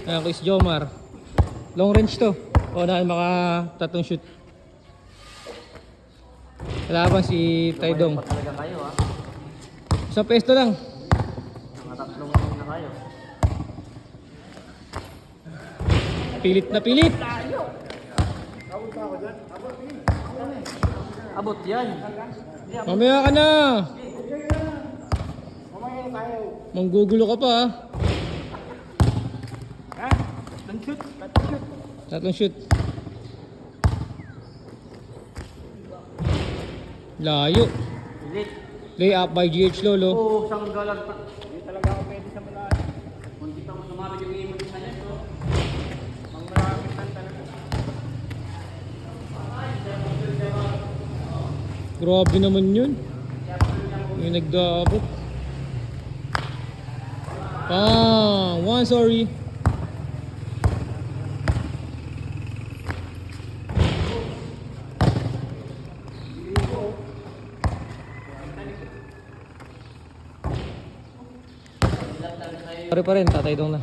Ayan, Chris Jomar. Long range to. O na maka tatlong shoot. Kalaban si Taidong. Talaga kayo ha. Sa pesto lang. Nakatatlong na kayo. Pilit na pilit. Abot yan. Mamaya ka na. Manggugulo ka pa ha. Tatlong shoot. Layo. Pilit. Lay up by GH Lolo. Oo, isang galag pa. Hindi talaga ako pwede sa malayo. Kung di pa mo sumabit yung imot sa niya, so. Ang maraming lang talaga. Grabe naman yun. Yung nagdaabot. One sorry. Sorry pa rin, Tatay Dong na.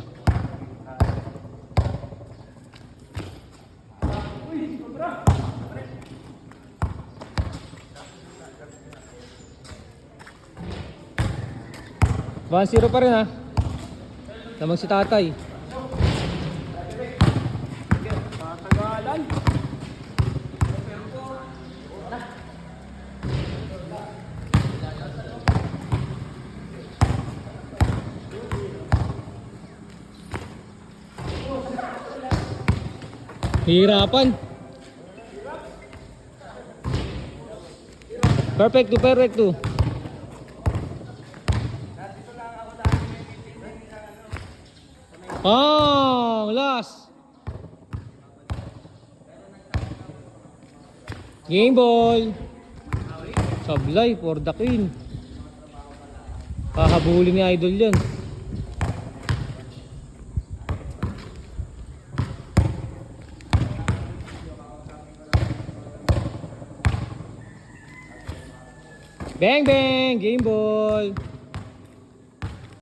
One zero pa rin ha. Tamang si Tatay. Tatagalan. Hirapan. Perfect to, perfect to. Last. Game ball. Sablay for the queen. Kahabulin ni Idol yan. Bang bang, game ball.